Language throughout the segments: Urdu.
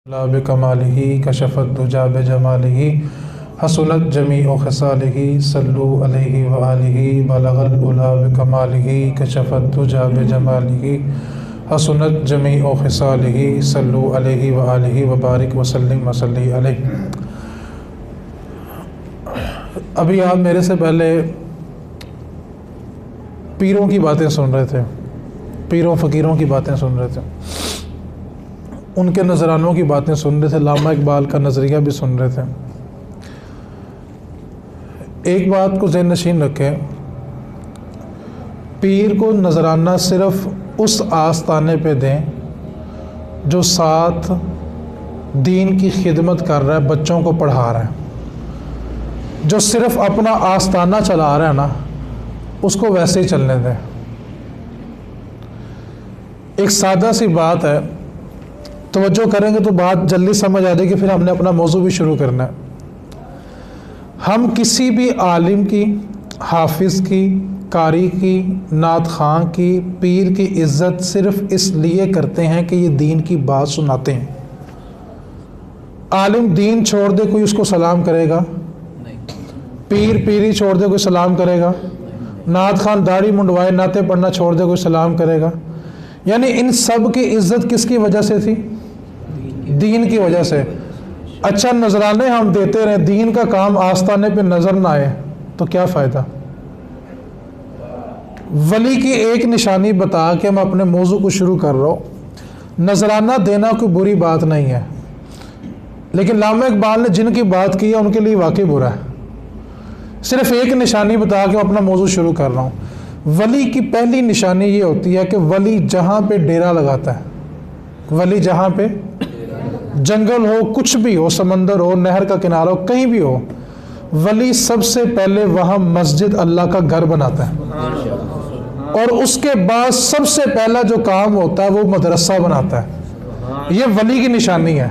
لا بکمالہ کشفت دجا بجمالہ حسنت جمیع خصالہ صلو علیہ وآلہ بلغ العلا بکمالہ کشفت دجا بجمالہ حسنت جمیع خصالہ صلو علیہ وآلہ وبارک وسلم وصلی علیہ۔ ابھی آپ میرے سے پہلے پیروں کی باتیں سن رہے تھے، پیروں فقیروں کی باتیں سن رہے تھے، ان کے نذرانوں کی باتیں سن رہے تھے، علامہ اقبال کا نظریہ بھی سن رہے تھے۔ ایک بات کو ذہن نشین رکھیں، پیر کو نذرانہ صرف اس آستانے پہ دیں جو ساتھ دین کی خدمت کر رہا ہے، بچوں کو پڑھا رہا ہے۔ جو صرف اپنا آستانہ چلا رہا ہے نا، اس کو ویسے ہی چلنے دیں۔ ایک سادہ سی بات ہے، توجہ کریں گے تو بات جلدی سمجھ آ جائے گی، پھر ہم نے اپنا موضوع بھی شروع کرنا ہے۔ ہم کسی بھی عالم کی، حافظ کی، قاری کی، نعت خواں کی، پیر کی عزت صرف اس لیے کرتے ہیں کہ یہ دین کی بات سناتے ہیں۔ عالم دین چھوڑ دے کوئی اس کو سلام کرے گا؟ پیر پیری چھوڑ دے کوئی سلام کرے گا؟ نعت خواں داڑھی منڈوائے نعتیں پڑھنا چھوڑ دے کوئی سلام کرے گا؟ یعنی ان سب کی عزت کس کی وجہ سے تھی؟ دین کی وجہ سے۔ اچھا نذرانے ہم دیتے رہے، دین کا کام آستانے پہ نظر نہ آئے تو کیا فائدہ؟ ولی کی ایک نشانی بتا کے میں اپنے موضوع کو شروع کر رہا ہوں۔ نذرانہ دینا کوئی بری بات نہیں ہے، لیکن علامہ اقبال نے جن کی بات کی ہے ان کے لیے واقعی برا ہے۔ صرف ایک نشانی بتا کے میں اپنا موضوع شروع کر رہا ہوں۔ ولی کی پہلی نشانی یہ ہوتی ہے کہ ولی جہاں پہ ڈیرا لگاتا ہے، ولی جہاں پہ جنگل ہو، کچھ بھی ہو، سمندر ہو، نہر کا کنارہ ہو، کہیں بھی ہو، ولی سب سے پہلے وہاں مسجد اللہ کا گھر بناتا ہے، اور اس کے بعد سب سے پہلا جو کام ہوتا ہے وہ مدرسہ بناتا ہے۔ یہ ولی کی نشانی ہے۔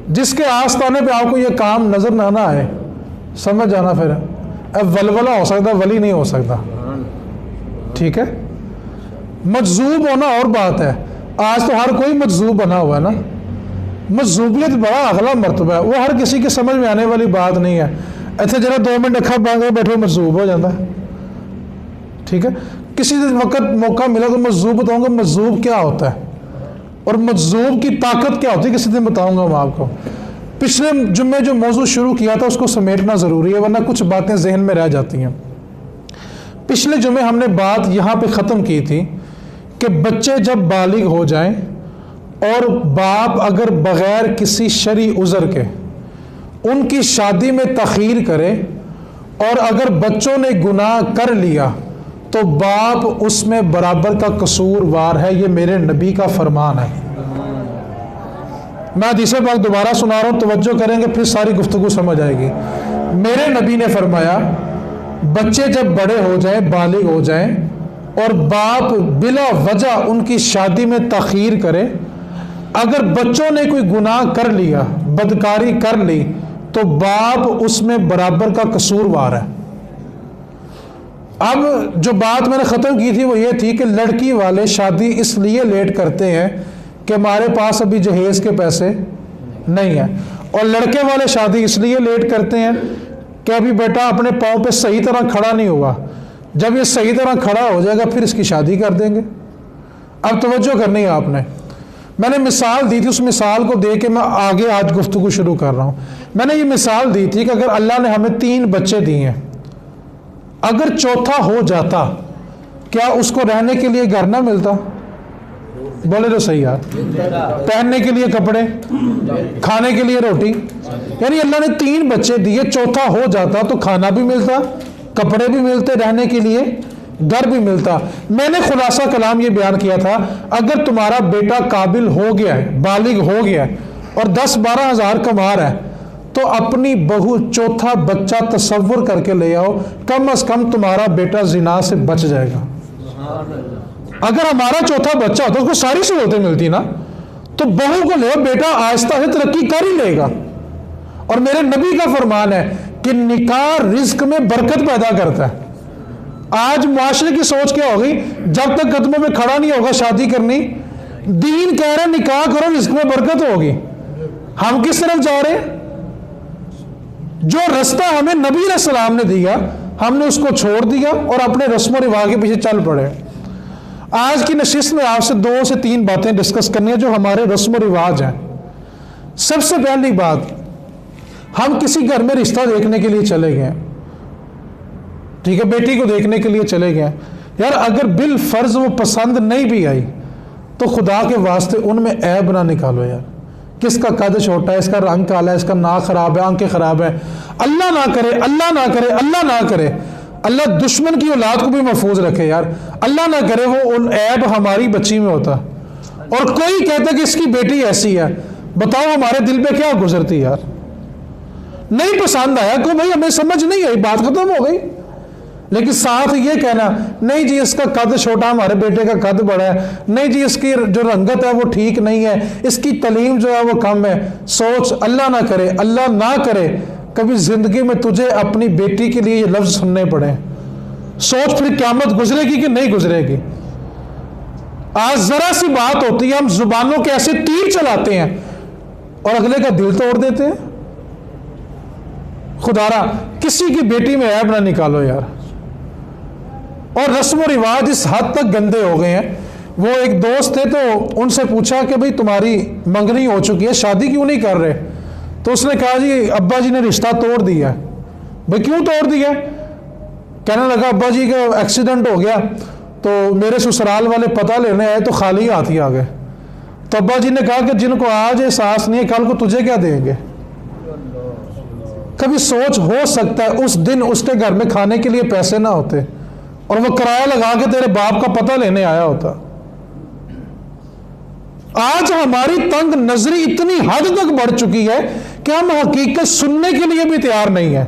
جس کے آستانے پہ آپ کو یہ کام نظر نہ آئے، سمجھ جانا پھر ولولہ ہو سکتا، ولی نہیں ہو سکتا۔ ٹھیک ہے؟ مجذوب ہونا اور بات ہے، آج تو ہر کوئی مجذوب بنا ہوا ہے نا۔ مجذوبیت بڑا اگلا مرتبہ ہے، وہ ہر کسی کے سمجھ میں آنے والی بات نہیں ہے۔ ایسے ذرا 2 منٹ اکھا باندھ کے بیٹھے مجذوب ہو جاتا ہے۔ ٹھیک ہے؟ کسی وقت موقع ملا تو مجذوب بتاؤں گا مجذوب کیا ہوتا ہے اور مجذوب کی طاقت کیا ہوتی ہے، کسی دن بتاؤں گا میں آپ کو۔ پچھلے جمعے جو موضوع شروع کیا تھا اس کو سمیٹنا ضروری ہے، ورنہ کچھ باتیں ذہن میں رہ جاتی ہیں۔ پچھلے جمعے ہم نے بات یہاں پہ ختم کی تھی کہ بچے جب بالغ ہو جائیں اور باپ اگر بغیر کسی شرعی عذر کے ان کی شادی میں تاخیر کرے، اور اگر بچوں نے گناہ کر لیا تو باپ اس میں برابر کا قصوروار ہے۔ یہ میرے نبی کا فرمان ہے۔ میں حدیث پاک دوبارہ سنا رہا ہوں، توجہ کریں گے پھر ساری گفتگو سمجھ آئے گی۔ میرے نبی نے فرمایا بچے جب بڑے ہو جائیں، بالغ ہو جائیں، اور باپ بلا وجہ ان کی شادی میں تاخیر کرے، اگر بچوں نے کوئی گناہ کر لیا، بدکاری کر لی، تو باپ اس میں برابر کا قصوروار ہے۔ اب جو بات میں نے ختم کی تھی وہ یہ تھی کہ لڑکی والے شادی اس لیے لیٹ کرتے ہیں کہ ہمارے پاس ابھی جہیز کے پیسے نہیں ہیں، اور لڑکے والے شادی اس لیے لیٹ کرتے ہیں کہ ابھی بیٹا اپنے پاؤں پہ صحیح طرح کھڑا نہیں ہوا، جب یہ صحیح طرح کھڑا ہو جائے گا پھر اس کی شادی کر دیں گے۔ اب توجہ کرنی ہے آپ نے، میں نے مثال دی تھی، اس مثال کو دے کے میں آگے آج گفتگو شروع کر رہا ہوں۔ میں نے یہ مثال دی تھی کہ اگر اللہ نے ہمیں 3 بچے دیے ہیں، اگر چوتھا ہو جاتا کیا اس کو رہنے کے لیے گھر نہ ملتا؟ بولے تو صحیح یار، پہننے کے لیے کپڑے، کھانے کے لیے روٹی، یعنی اللہ نے 3 بچے دیے، چوتھا ہو جاتا تو کھانا بھی ملتا، کپڑے بھی ملتے، رہنے کے لیے گھر بھی ملتا۔ میں نے خلاصہ کلام یہ بیان کیا تھا، اگر تمہارا بیٹا قابل ہو گیا ہے، بالغ ہو گیا ہے، اور 10-12 ہزار کما رہا ہے، تو اپنی بہو چوتھا بچہ تصور کر کے لے آؤ، کم از کم تمہارا بیٹا زنا سے بچ جائے گا۔ اگر ہمارا چوتھا بچہ ہوتا اس کو ساری سہولتیں ملتی نا، تو بہو کو لے بیٹا آہستہ سے ترقی کر ہی لے گا۔ اور میرے نبی کا فرمان ہے کہ نکاح رزق میں برکت پیدا کرتا ہے۔ آج معاشرے کی سوچ کیا ہوگی؟ جب تک قدموں میں کھڑا نہیں ہوگا شادی کرنی، دین کہہ رہے نکاح کرو رزق میں برکت ہوگی، ہم کس طرف جا رہے ہیں؟ جو رستہ ہمیں نبی علیہ السلام نے دیا ہم نے اس کو چھوڑ دیا اور اپنے رسم و رواج کے پیچھے چل پڑے۔ آج کی نشست میں آپ سے 2 سے 3 باتیں ڈسکس کرنی ہیں جو ہمارے رسم و رواج ہیں۔ سب سے پہلی بات، ہم کسی گھر میں رشتہ دیکھنے کے لیے چلے گئے، ٹھیک ہے، بیٹی کو دیکھنے کے لیے چلے گئے، یار اگر بالفرض وہ پسند نہیں بھی آئی تو خدا کے واسطے ان میں عیب نہ نکالو یار، کس کا قد چھوٹا ہے، اس کا رنگ کالا ہے، اس کا ناک خراب ہے، آنکھیں خراب ہے، اللہ نہ کرے، اللہ نہ کرے، اللہ نہ کرے، اللہ دشمن کی اولاد کو بھی محفوظ رکھے یار، اللہ نہ کرے وہ عیب ہماری بچی میں ہوتا، اور کوئی کہتا کہ اس کی بیٹی ایسی ہے، بتاؤ ہمارے دل پہ کیا گزرتی یار۔ نہیں پسند آیا کو بھائی ہمیں سمجھ نہیں آئی، بات ختم ہو گئی، لیکن ساتھ یہ کہنا نہیں جی اس کا قد چھوٹا، ہمارے بیٹے کا قد بڑا ہے، نہیں جی اس کی جو رنگت ہے وہ ٹھیک نہیں ہے، اس کی تعلیم جو ہے وہ کم ہے، سوچ اللہ نہ کرے، اللہ نہ کرے کبھی زندگی میں تجھے اپنی بیٹی کے لیے یہ لفظ سننے پڑے، سوچ پھر قیامت گزرے گی کہ نہیں گزرے گی۔ آج ذرا سی بات ہوتی ہے ہم زبانوں کے ایسے تیر چلاتے ہیں اور اگلے کا دل توڑ دیتے ہیں۔ خدا را کسی کی بیٹی میں عیب نہ نکالو یار۔ اور رسم و رواج اس حد تک گندے ہو گئے ہیں، وہ ایک دوست تھے تو ان سے پوچھا کہ بھئی تمہاری منگنی ہو چکی ہے، شادی کیوں نہیں کر رہے؟ تو اس نے کہا جی ابا جی نے رشتہ توڑ دیا۔ بھئی کیوں توڑ دیا؟ کہنے لگا ابا جی کا ایکسیڈنٹ ہو گیا تو میرے سسرال والے پتہ لینے آئے تو خالی ہاتھ ہی آ گئے۔ تو ابا جی نے کہا کہ جن کو آج احساس نہیں ہے کل کو تجھے کیا دیں گے؟ کبھی سوچ، ہو سکتا ہے اس دن اس کے گھر میں کھانے کے لیے پیسے نہ ہوتے اور وہ کرایہ لگا کے تیرے باپ کا پتہ لینے آیا ہوتا۔ آج ہماری تنگ نظری اتنی حد تک بڑھ چکی ہے کہ ہم حقیقت سننے کے لیے بھی تیار نہیں ہیں۔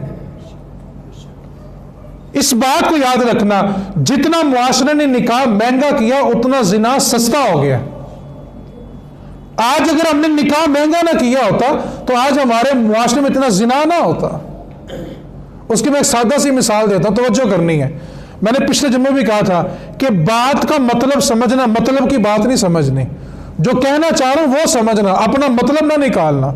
اس بات کو یاد رکھنا، جتنا معاشرے نے نکاح مہنگا کیا اتنا زنا سستا ہو گیا۔ آج اگر ہم نے نکاح مہنگا نہ کیا ہوتا تو آج ہمارے معاشرے میں اتنا زنا نہ ہوتا۔ اس کی میں ایک سادہ سی مثال دیتا ہوں، توجہ کرنی ہے۔ میں نے پچھلے جمعے بھی کہا تھا کہ بات کا مطلب سمجھنا، مطلب کی بات نہیں سمجھنی، جو کہنا چاہ رہا ہوں وہ سمجھنا، اپنا مطلب نہ نکالنا۔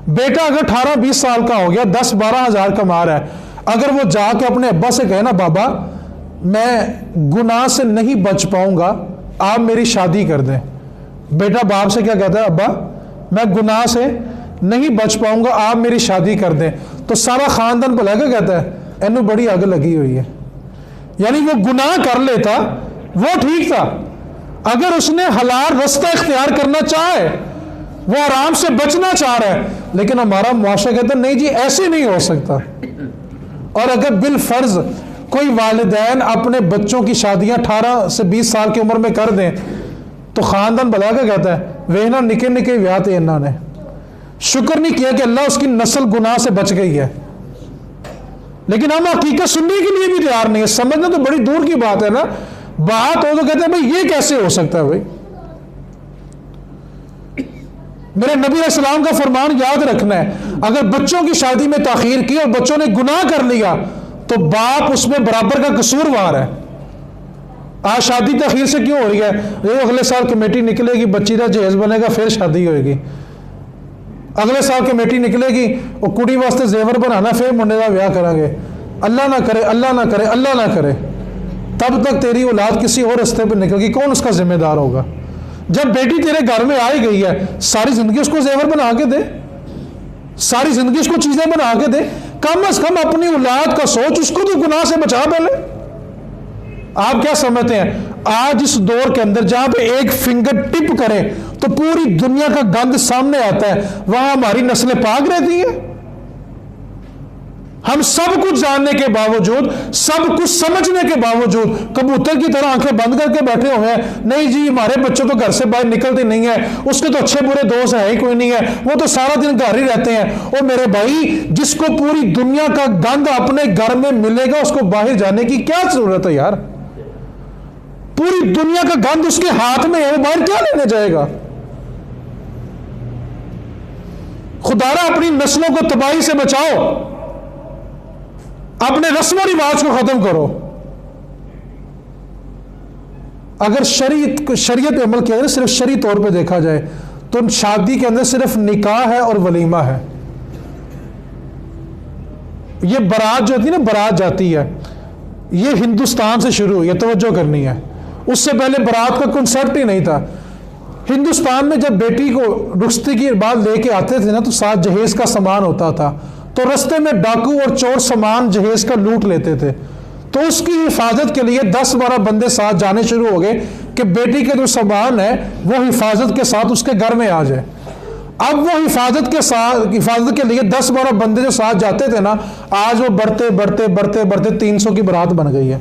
بیٹا اگر 18-20 سال کا ہو گیا، 10-12 ہزار کما رہا ہے، اگر وہ جا کے اپنے ابا سے کہے نا بابا میں گناہ سے نہیں بچ پاؤں گا، آپ میری شادی کر دیں، بیٹا باپ سے کیا کہتا ہے؟ ابا میں گناہ سے نہیں بچ پاؤں گا، آپ میری شادی کر دیں، تو سارا خاندان بلا کے کہتا ہے اینو بڑی اگ لگی ہوئی ہے۔ یعنی وہ گناہ کر لیتا وہ ٹھیک تھا، اگر اس نے حلال رستہ اختیار کرنا چاہے، وہ آرام سے بچنا چاہ رہا ہے، لیکن ہمارا معاشرہ کہتا ہے نہیں جی ایسے نہیں ہو سکتا۔ اور اگر بالفرض کوئی والدین اپنے بچوں کی شادیاں 18 سے 20 سال کی عمر میں کر دیں تو خاندان بلا کے کہتا ہے وہنا نکے نکے ویاہ تھے، انہوں نے شکر نہیں کیا کہ اللہ اس کی نسل گناہ سے بچ گئی ہے۔ لیکن ہم حقیقت سننے کے لیے بھی تیار نہیں ہے، سمجھنا تو بڑی دور کی بات ہے نا، بات ہو تو کہتے ہیں بھائی یہ کیسے ہو سکتا ہے؟ بھائی میرے نبی علیہ السلام کا فرمان یاد رکھنا ہے، اگر بچوں کی شادی میں تاخیر کی اور بچوں نے گناہ کر لیا تو باپ اس میں برابر کا قصوروار ہے۔ آج شادی تاخیر سے کیوں ہو رہی ہے؟ یہ اگلے سال کمیٹی نکلے گی، بچی کا جہیز بنے گا، پھر شادی ہوئے گی، اگلے سال کمیٹی نکلے گی وہ کڑی واسطے زیور بنانا، پھر منڈے کا بیاہ کریں گے، اللہ نہ کرے، اللہ نہ کرے، اللہ نہ کرے، تب تک تیری اولاد کسی اور رستے پہ نکل گی، کون اس کا ذمہ دار ہوگا؟ جب بیٹی تیرے گھر میں آئی گئی ہے، ساری زندگی اس کو زیور بنا کے دے، ساری زندگی اس کو چیزیں بنا کے دے، کم از کم اپنی اولاد کا سوچ، اس کو تو گناہ سے بچا پہلے۔ آپ کیا سمجھتے ہیں آج اس دور کے اندر جہاں پہ ایک فنگر ٹپ کرے تو پوری دنیا کا گند سامنے آتا ہے، وہاں ہماری نسلیں پاک رہتی ہیں؟ ہم سب کچھ جاننے کے باوجود، سب کچھ سمجھنے کے باوجود کبوتر کی طرح آنکھیں بند کر کے بیٹھے ہوئے ہیں، نہیں جی ہمارے بچوں تو گھر سے باہر نکلتے نہیں ہیں، اس کے تو اچھے برے دوست ہیں ہی کوئی نہیں ہے، وہ تو سارا دن گھر ہی رہتے ہیں۔ اور میرے بھائی جس کو پوری دنیا کا گند اپنے گھر میں ملے گا اس کو باہر جانے کی کیا ضرورت ہے یار؟ پوری دنیا کا گند اس کے ہاتھ میں ہے، وہ باہر کیا لینے جائے گا؟ خدارا اپنی نسلوں کو تباہی سے بچاؤ، اپنے رسم و رواج کو ختم کرو۔ اگر شریعت پہ عمل کیا جائے، صرف شرعی طور پہ دیکھا جائے تو شادی کے اندر صرف نکاح ہے اور ولیمہ ہے. یہ بارات جو ہوتی ہے نا، بارات جاتی ہے، یہ ہندوستان سے شروع ہوئی ہے، توجہ کرنی ہے. اس سے پہلے بارات کا کنسیپٹ ہی نہیں تھا. ہندوستان میں جب بیٹی کو رخصتی کی بعد لے کے آتے تھے نا، تو ساتھ جہیز کا سامان ہوتا تھا، تو رستے میں ڈاکو اور چور سامان جہیز کا لوٹ لیتے تھے. تو اس کی حفاظت کے لیے 10-12 بندے ساتھ جانے شروع ہو گئے کہ بیٹی کے جو سامان ہے وہ حفاظت کے ساتھ اس کے گھر میں آ جائے. اب وہ حفاظت کے لیے 10-12 بندے جو ساتھ جاتے تھے نا، آج وہ بڑھتے 300 کی بارات بن گئی ہے.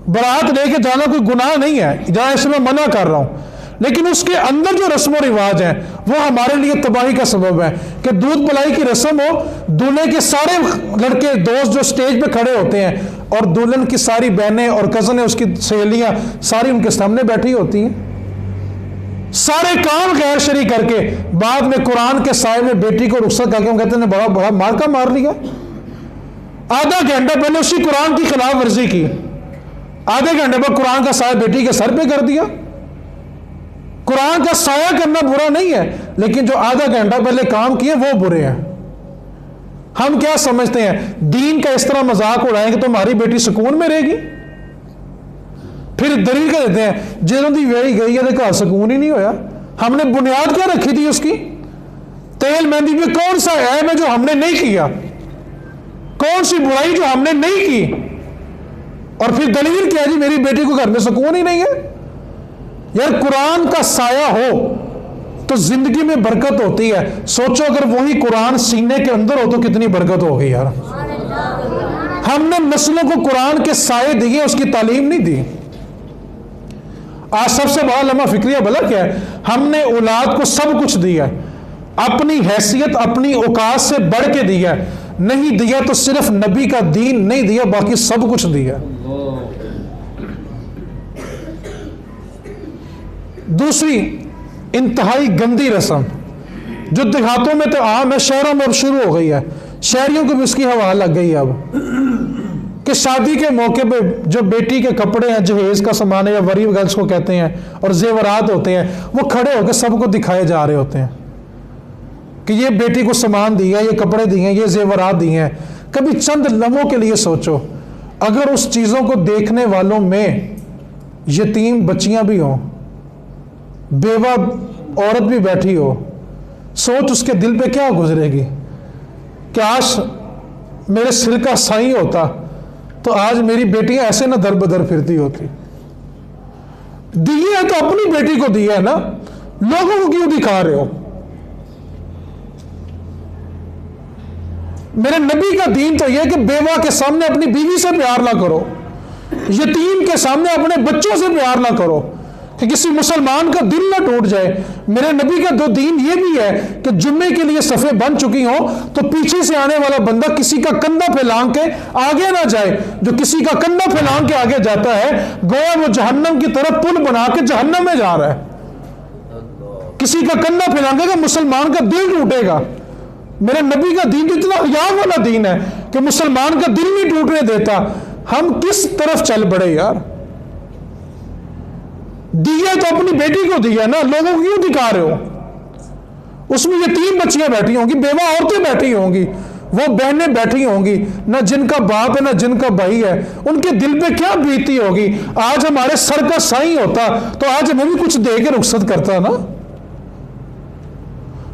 بارات لے کے جانا کوئی گناہ نہیں ہے، جہاں اس میں منع کر رہا ہوں، لیکن اس کے اندر جو رسم و رواج ہیں وہ ہمارے لیے تباہی کا سبب ہے. کہ دودھ پلائی کی رسم ہو، دولہے کے سارے لڑکے دوست جو سٹیج پہ کھڑے ہوتے ہیں اور دلہن کی ساری بہنیں اور کزنیں، اس کی سہیلیاں ساری ان کے سامنے بیٹھی ہوتی ہیں، سارے کام غیر شرعی کر کے بعد میں قرآن کے سائے میں بیٹی کو رخصت کر کے ہم کہتے ہیں بڑا بڑا مارکا مار لیا. آدھا گھنٹہ پہلے اسی قرآن کی خلاف ورزی کی، آدھے گھنٹے بعد قرآن کا سایہ بیٹی کے سر پہ کر دیا. قرآن کا سایہ کرنا برا نہیں ہے، لیکن جو آدھا گھنٹہ پہلے کام کیے وہ برے ہیں. ہم کیا سمجھتے ہیں دین کا اس طرح مذاق اڑائیں گے تو ہماری بیٹی سکون میں رہے گی؟ پھر دلیل کیا دیتے ہیں جنہوں کی ویڑی گئی ہے گھر سکون ہی نہیں ہویا. ہم نے بنیاد کیا رکھی تھی اس کی؟ تیل مہندی پہ کون سا عیب ہے جو ہم نے نہیں کیا؟ کون سی برائی جو ہم نے نہیں کی؟ اور پھر دلیل کیا جی میری بیٹی کو گھر میں سکون ہی نہیں ہے. یار قرآن کا سایہ ہو تو زندگی میں برکت ہوتی ہے. سوچو اگر وہی قرآن سینے کے اندر ہو تو کتنی برکت ہوگی یار. ہم نے نسلوں کو قرآن کے سائے دیے، اس کی تعلیم نہیں دی. آج سب سے بڑا لمحہ فکریہ بلا کیا ہے؟ ہم نے اولاد کو سب کچھ دیا، اپنی حیثیت اپنی اوقات سے بڑھ کے دیا. نہیں دیا تو صرف نبی کا دین نہیں دیا، باقی سب کچھ دیا. دوسری انتہائی گندی رسم جو دیہاتوں میں تو عام ہے، شہروں میں اب شروع ہو گئی ہے، شہریوں کو بھی اس کی ہوا لگ گئی ہے اب، کہ شادی کے موقع پہ جو بیٹی کے کپڑے ہیں، جہیز کا سامان ہے یا وری وغیرہ کو کہتے ہیں، اور زیورات ہوتے ہیں، وہ کھڑے ہو کے سب کو دکھائے جا رہے ہوتے ہیں کہ یہ بیٹی کو سامان دیا، یہ کپڑے دیے، یہ زیورات دیے ہیں. کبھی چند لمحوں کے لیے سوچو اگر اس چیزوں کو دیکھنے والوں میں یتیم بچیاں بھی ہوں، بیوہ عورت بھی بیٹھی ہو، سوچ اس کے دل پہ کیا گزرے گی کہ آج میرے سر کا سائیں ہوتا تو آج میری بیٹیاں ایسے نہ در بدر پھرتی ہوتی. دیے ہے تو اپنی بیٹی کو دیا ہے نا، لوگوں کو کیوں دکھا رہے ہو؟ میرے نبی کا دین تو یہ کہ بیوہ کے سامنے اپنی بیوی سے پیار نہ کرو، یتیم کے سامنے اپنے بچوں سے پیار نہ کرو کہ کسی مسلمان کا دل نہ ٹوٹ جائے. میرے نبی کا دین یہ بھی ہے کہ جمعے کے لیے صفیں بن چکی ہوں تو پیچھے سے آنے والا بندہ کسی کا کندھا پھیلان کے آگے نہ جائے. جو کسی کا کندھا پھیلان کے آگے جاتا ہے گویا وہ جہنم کی طرف پل بنا کے جہنم میں جا رہا ہے. کسی کا کندھا پھیلان کے مسلمان کا دل ٹوٹے گا. میرے نبی کا دین اتنا حیا والا دین ہے کہ مسلمان کا دل نہیں ٹوٹنے دیتا. ہم کس طرف چل پڑے یار؟ دیا تو اپنی بیٹی کو دیا نا، لوگوں کو کیوں دکھا رہے ہو؟ اس میں یتیم بچیاں بیٹھی ہوں گی، بیوہ عورتیں بیٹھی ہوں گی، وہ بہنیں بیٹھی ہوں گی، نہ جن کا باپ ہے نہ جن کا بھائی ہے. ان کے دل پہ کیا بیتی ہوگی؟ آج ہمارے سر کا سائیں ہوتا تو آج ہمیں بھی کچھ دے کے رخصت کرتا نا.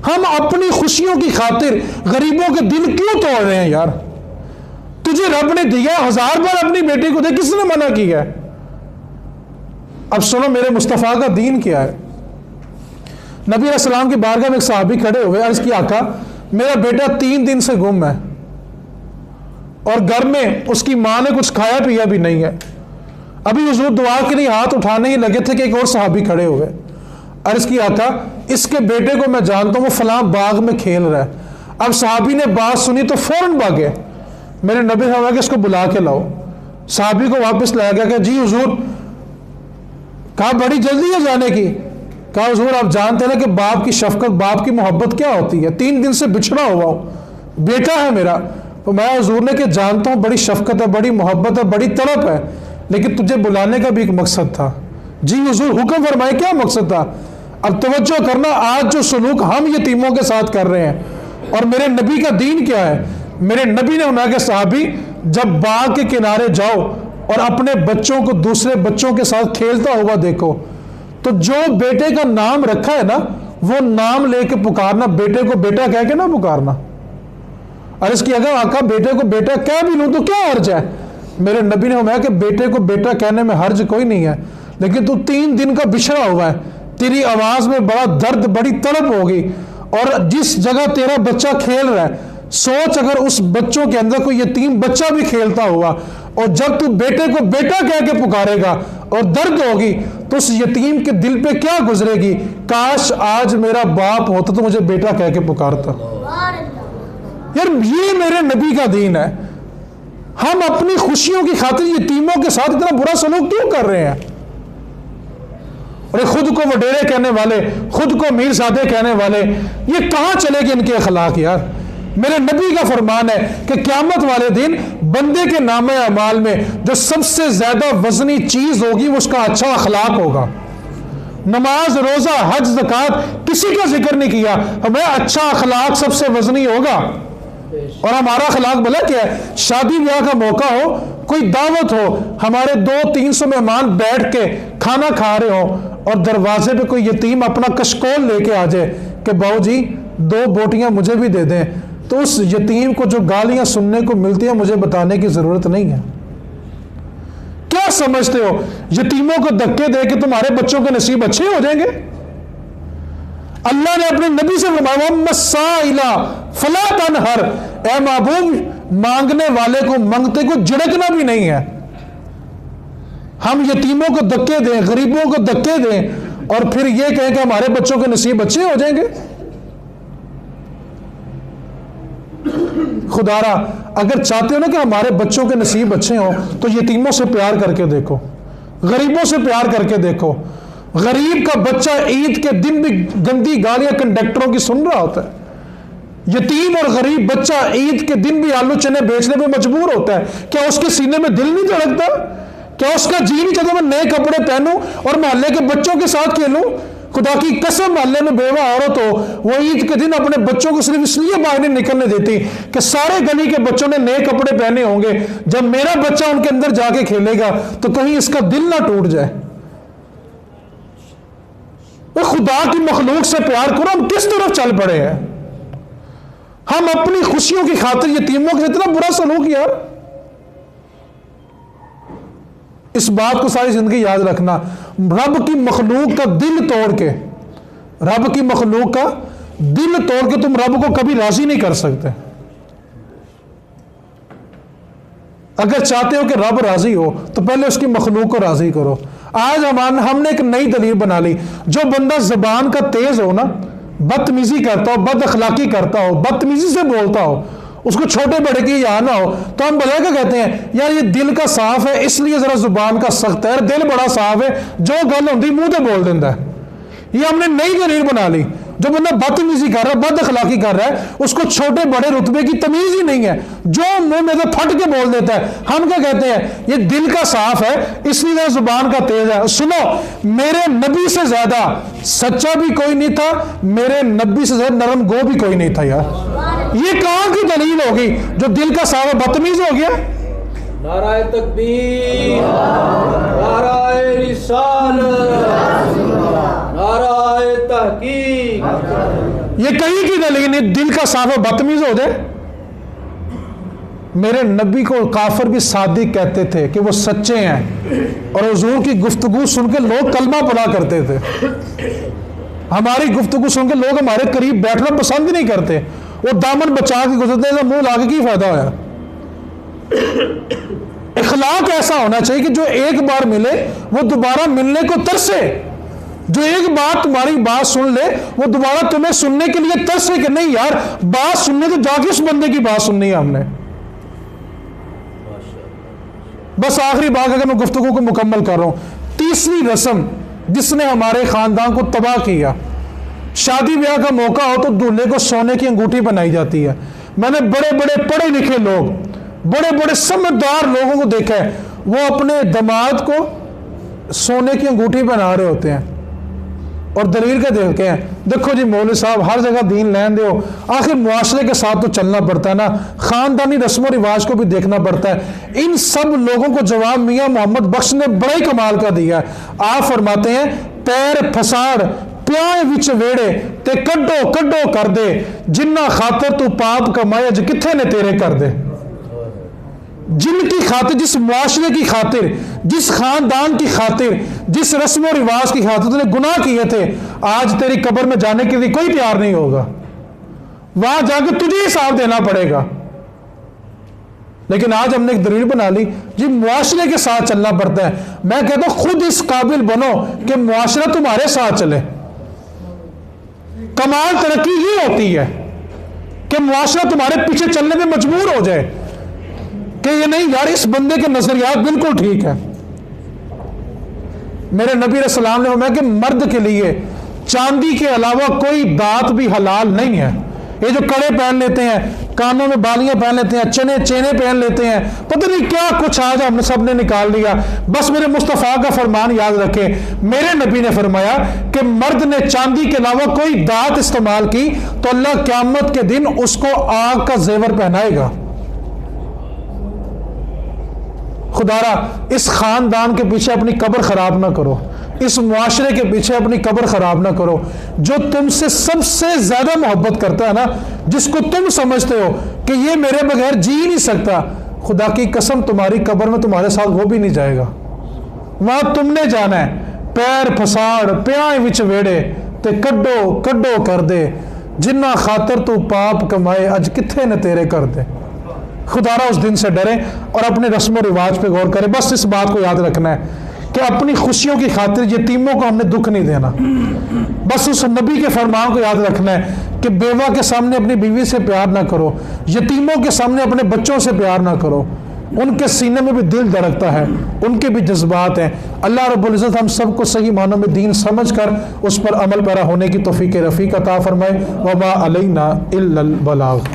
ہم اپنی خوشیوں کی خاطر غریبوں کے دل کیوں توڑ رہے ہیں یار؟ تجھے رب نے دیا، 1000 بار اپنی بیٹی کو دے، کس نے منع کیا ہے؟ اب سنو میرے مصطفیٰ کا دین کیا ہے. نبی علیہ السلام کی بارگاہ میں ایک صحابی کھڑے ہوئے، عرض کی آقا میرا بیٹا 3 دن سے گم ہے اور گھر میں اس کی ماں نے کچھ کھایا پیا بھی نہیں ہے. ابھی حضور دعا کے لیے ہاتھ اٹھانے ہی لگے تھے کہ ایک اور صحابی کھڑے ہوئے. عرض کی آقا اس کے بیٹے کو میں جانتا ہوں، وہ فلاں باغ میں کھیل رہا ہے. اب صحابی نے بات سنی تو فوراً بھاگے. میرے نبی نے کہا کہ اس کو بلا کے لاؤ. صحابی کو واپس لایا گیا کہ جی حضور. کہا بڑی جلدی ہے جانے کی؟ کہا حضور آپ جانتے ہیں نا کہ باپ کی شفقت باپ کی محبت کیا ہوتی ہے. 3 دن سے بچھڑا ہوا ہوں، بیٹا ہے میرا. تو میں حضور نے کہ جانتا ہوں بڑی شفقت ہے، بڑی محبت ہے، بڑی تڑپ ہے، لیکن تجھے بلانے کا بھی ایک مقصد تھا. جی حضور حکم فرمائے کیا مقصد تھا؟ اب توجہ کرنا، آج جو سلوک ہم یتیموں کے ساتھ کر رہے ہیں، اور میرے نبی کا دین کیا ہے؟ میرے نبی نے فرمایا کہ صحابی جب باغ کے کنارے جاؤ اور اپنے بچوں کو دوسرے بچوں کے ساتھ کھیلتا ہوا دیکھو تو جو بیٹے کا نام رکھا ہے نا وہ نام لے کے پکارنا، بیٹے کو بیٹا کہہ کے نہ پکارنا۔ اور اس کی اگر آقا بیٹے کو بیٹا کہہ بھی لوں تو کیا حرج ہے؟ میرے نبی نے فرمایا کہ بیٹے کو بیٹا کہنے میں حرج کوئی نہیں ہے، لیکن تو 3 دن کا بچھڑا ہوا ہے، تیری آواز میں بڑا درد، بڑی تڑپ ہوگی، اور جس جگہ تیرا بچہ کھیل رہا ہے سوچ اگر اس بچوں کے اندر کوئی یتیم بچہ بھی کھیلتا ہوا، اور جب تو بیٹے کو بیٹا کہہ کے پکارے گا اور درد ہوگی تو اس یتیم کے دل پہ کیا گزرے گی؟ کاش آج میرا باپ ہوتا تو مجھے بیٹا کہہ کے پکارتا۔ یار یہ میرے نبی کا دین ہے۔ ہم اپنی خوشیوں کی خاطر یتیموں کے ساتھ اتنا برا سلوک کیوں کر رہے ہیں؟ اور خود کو وڈیرے کہنے والے، خود کو میر زادے کہنے والے، یہ کہاں چلے گے ان کے اخلاق؟ یار میرے نبی کا فرمان ہے کہ قیامت والے دن بندے کے نامہ اعمال میں جو سب سے زیادہ وزنی چیز ہوگی وہ اس کا اچھا اخلاق ہوگا۔ نماز، روزہ، حج، زکوٰۃ کسی کا ذکر نہیں کیا، ہمیں اچھا اخلاق سب سے وزنی ہوگا۔ اور ہمارا اخلاق بھلا کیا ہے؟ شادی بیاہ کا موقع ہو، کوئی دعوت ہو، ہمارے 200-300 مہمان بیٹھ کے کھانا کھا رہے ہوں اور دروازے پہ کوئی یتیم اپنا کشکول لے کے آ جائے کہ باؤ جی 2 بوٹیاں مجھے بھی دے دیں، تو اس یتیم کو جو گالیاں سننے کو ملتی ہیں مجھے بتانے کی ضرورت نہیں ہے۔ کیا سمجھتے ہو یتیموں کو دھکے دے کے تمہارے بچوں کے نصیب اچھے ہو جائیں گے؟ اللہ نے اپنے نبی سے فرمایا وَالسَّائِلَ فَلَا تَنْهَرْ، اے محبوب مانگنے والے کو منگتے کو جھڑکنا بھی نہیں ہے۔ ہم یتیموں کو دھکے دیں، غریبوں کو دھکے دیں اور پھر یہ کہیں کہ ہمارے بچوں کے نصیب اچھے ہو جائیں گے؟ خدا را اگر چاہتے ہو نا کہ ہمارے بچوں کے نصیب اچھے ہوں تو یتیموں سے پیار کر کے دیکھو، غریبوں سے پیار کر کے دیکھو۔ غریب کا بچہ عید کے دن بھی گندی گالیاں کنڈکٹروں کی سن رہا ہوتا ہے، یتیم اور غریب بچہ عید کے دن بھی آلو چنے بیچنے پہ مجبور ہوتا ہے، کیا اس کے سینے میں دل نہیں دھڑکتا؟ کیا اس کا جی نہیں چاہتا میں نئے کپڑے پہنوں اور محلے کے بچوں کے ساتھ کھیلوں؟ خدا کی قسم محلے میں بیوہ عورت ہو وہ عید کے دن اپنے بچوں کو صرف اس لیے باہر نہیں نکلنے دیتی کہ سارے گلی کے بچوں نے نئے کپڑے پہنے ہوں گے، جب میرا بچہ ان کے اندر جا کے کھیلے گا تو کہیں اس کا دل نہ ٹوٹ جائے۔ خدا کی مخلوق سے پیار کرو، ہم کس طرف چل پڑے ہیں؟ ہم اپنی خوشیوں کی خاطر یتیموں کے اتنا برا سلوک یار۔ اس بات کو ساری زندگی یاد رکھنا، رب کی مخلوق کا دل توڑ کے، رب کی مخلوق کا دل توڑ کے تم رب کو کبھی راضی نہیں کر سکتے۔ اگر چاہتے ہو کہ رب راضی ہو تو پہلے اس کی مخلوق کو راضی کرو۔ آج ہم نے ایک نئی دلیل بنا لی، جو بندہ زبان کا تیز ہو نا، بدتمیزی کرتا ہو، بد اخلاقی کرتا ہو، بدتمیزی سے بولتا ہو، اس کو چھوٹے بڑے کی یاد نہ ہو، تو ہم بھلا کیا کہتے ہیں یار یہ دل کا صاف ہے اس لیے ذرا زبان کا سخت ہے، دل بڑا صاف ہے جو گل ہوتی منہ تے بول دیتا ہے۔ یہ ہم نے نئی دلیل بنا لی، جو بندہ بدتمیزی کر رہا ہے، بد اخلاقی کر رہا ہے، اس کو چھوٹے بڑے رتبے کی تمیز ہی نہیں ہے، جو منہ میں سے پھٹ کے بول دیتا ہے۔ ہم کیا کہتے ہیں یہ دل کا صاف ہے اس لیے زبان کا تیز ہے۔ سنو، میرے نبی سے زیادہ سچا بھی کوئی نہیں تھا، میرے نبی سے زیادہ نرم گو بھی کوئی نہیں تھا یار۔ یہ کہاں کی دلیل ہوگی جو دل کا صاف ہے بدتمیز ہو گیا؟ نعرہ تکبیر، نعرہ رسالت، نعرہ تحقیق۔ یہ کہیں کی دلیل نہیں، دل کا صاف ہے بدتمیز ہو جائے۔ میرے نبی کو کافر بھی صادق کہتے تھے کہ وہ سچے ہیں، اور حضور کی گفتگو سن کے لوگ کلمہ پڑھا کرتے تھے۔ ہماری گفتگو سن کے لوگ ہمارے قریب بیٹھنا پسند نہیں کرتے، وہ دامن بچا کے گزرتے ہیں، منہ لا کے کی فائدہ ہوا؟ اخلاق ایسا ہونا چاہیے کہ جو ایک بار ملے وہ دوبارہ ملنے کو ترسے، جو ایک بار تمہاری بات سن لے وہ دوبارہ تمہیں سننے کے لیے ترسے کہ نہیں یار بات سننے تو جا کے اس بندے کی بات سننی ہے ہم نے۔ بس آخری بات اگر میں گفتگو کو مکمل کر رہا ہوں، تیسری رسم جس نے ہمارے خاندان کو تباہ کیا، شادی بیاہ کا موقع ہو تو دولہے کو سونے کی انگوٹھی بنائی جاتی ہے۔ میں نے بڑے بڑے پڑھے لکھے لوگ، بڑے بڑے سمجھدار لوگوں کو دیکھا ہے، وہ اپنے داماد کو سونے کی انگوٹھی بنا رہے ہوتے ہیں۔ اور دلیل کا دیکھتے ہیں. دیکھو جی مولوی صاحب ہر جگہ دین لین دے ہو, آخر معاشرے کے ساتھ تو چلنا پڑتا ہے نا, خاندانی رسم و رواج کو بھی دیکھنا پڑتا ہے. ان سب لوگوں کو جواب میاں محمد بخش نے بڑا ہی کمال کا دیا ہے. آپ فرماتے ہیں پیر پھساڑ پیائیں وچ ویڑے تے کڈو کڈو کر دے, جنہ خاطر تو پاپ کمائے اج کتھے نے تیرے کر دے. جن کی خاطر, جس معاشرے کی خاطر, جس خاندان کی خاطر, جس رسم و رواج کی خاطر تو نے گناہ کیے تھے, آج تیری قبر میں جانے کے لیے کوئی تیار نہیں ہوگا. وہاں جا کے تجھے حساب دینا پڑے گا. لیکن آج ہم نے ایک دلیل بنا لی جی معاشرے کے ساتھ چلنا پڑتا ہے. میں کہتا ہوں خود اس قابل بنو کہ معاشرہ تمہارے ساتھ چلے. کمال ترقی یہ ہوتی ہے کہ معاشرہ تمہارے پیچھے چلنے میں مجبور ہو جائے کہ یہ نہیں یار اس بندے کے نظریات بالکل ٹھیک ہے. میرے نبی علیہ السلام نے فرمایا کہ مرد کے لیے چاندی کے علاوہ کوئی دانت بھی حلال نہیں ہے. یہ جو کڑے پہن لیتے ہیں, کانوں میں بالیاں پہن لیتے ہیں, چینے پہن لیتے ہیں, پتہ نہیں کیا کچھ آج ہم سب نے نکال لیا. بس میرے مصطفیٰ کا فرمان یاد رکھے, میرے نبی نے فرمایا کہ مرد نے چاندی کے علاوہ کوئی دانت استعمال کی تو اللہ قیامت کے دن اس کو آگ کا زیور پہنائے گا. خدا را اس خاندان کے پیچھے اپنی قبر خراب نہ کرو, اس معاشرے کے پیچھے اپنی قبر خراب نہ کرو. جو تم سے سب سے زیادہ محبت کرتا ہے نا, جس کو تم سمجھتے ہو کہ یہ میرے بغیر جی نہیں سکتا, خدا کی قسم تمہاری قبر میں تمہارے ساتھ وہ بھی نہیں جائے گا. وہاں تم نے جانا ہے. پیر پھساڑ پیائیں وچ ویڑے تے کڈو کڈو کر دے, جنہ خاطر تو پاپ کمائے اج کتھے نے تیرے کر دے. خدا را اس دن سے ڈرے اور اپنے رسم و رواج پہ غور کرے. بس اس بات کو یاد رکھنا ہے کہ اپنی خوشیوں کی خاطر یتیموں کو ہم نے دکھ نہیں دینا. بس اس نبی کے فرمان کو یاد رکھنا ہے کہ بیوہ کے سامنے اپنی بیوی سے پیار نہ کرو, یتیموں کے سامنے اپنے بچوں سے پیار نہ کرو. ان کے سینے میں بھی دل دھڑکتا ہے, ان کے بھی جذبات ہیں. اللہ رب العزت ہم سب کو صحیح معنوں میں دین سمجھ کر اس پر عمل پیرا ہونے کی توفیق رفیق عطا فرمائے. وما علینا الا البلاغ.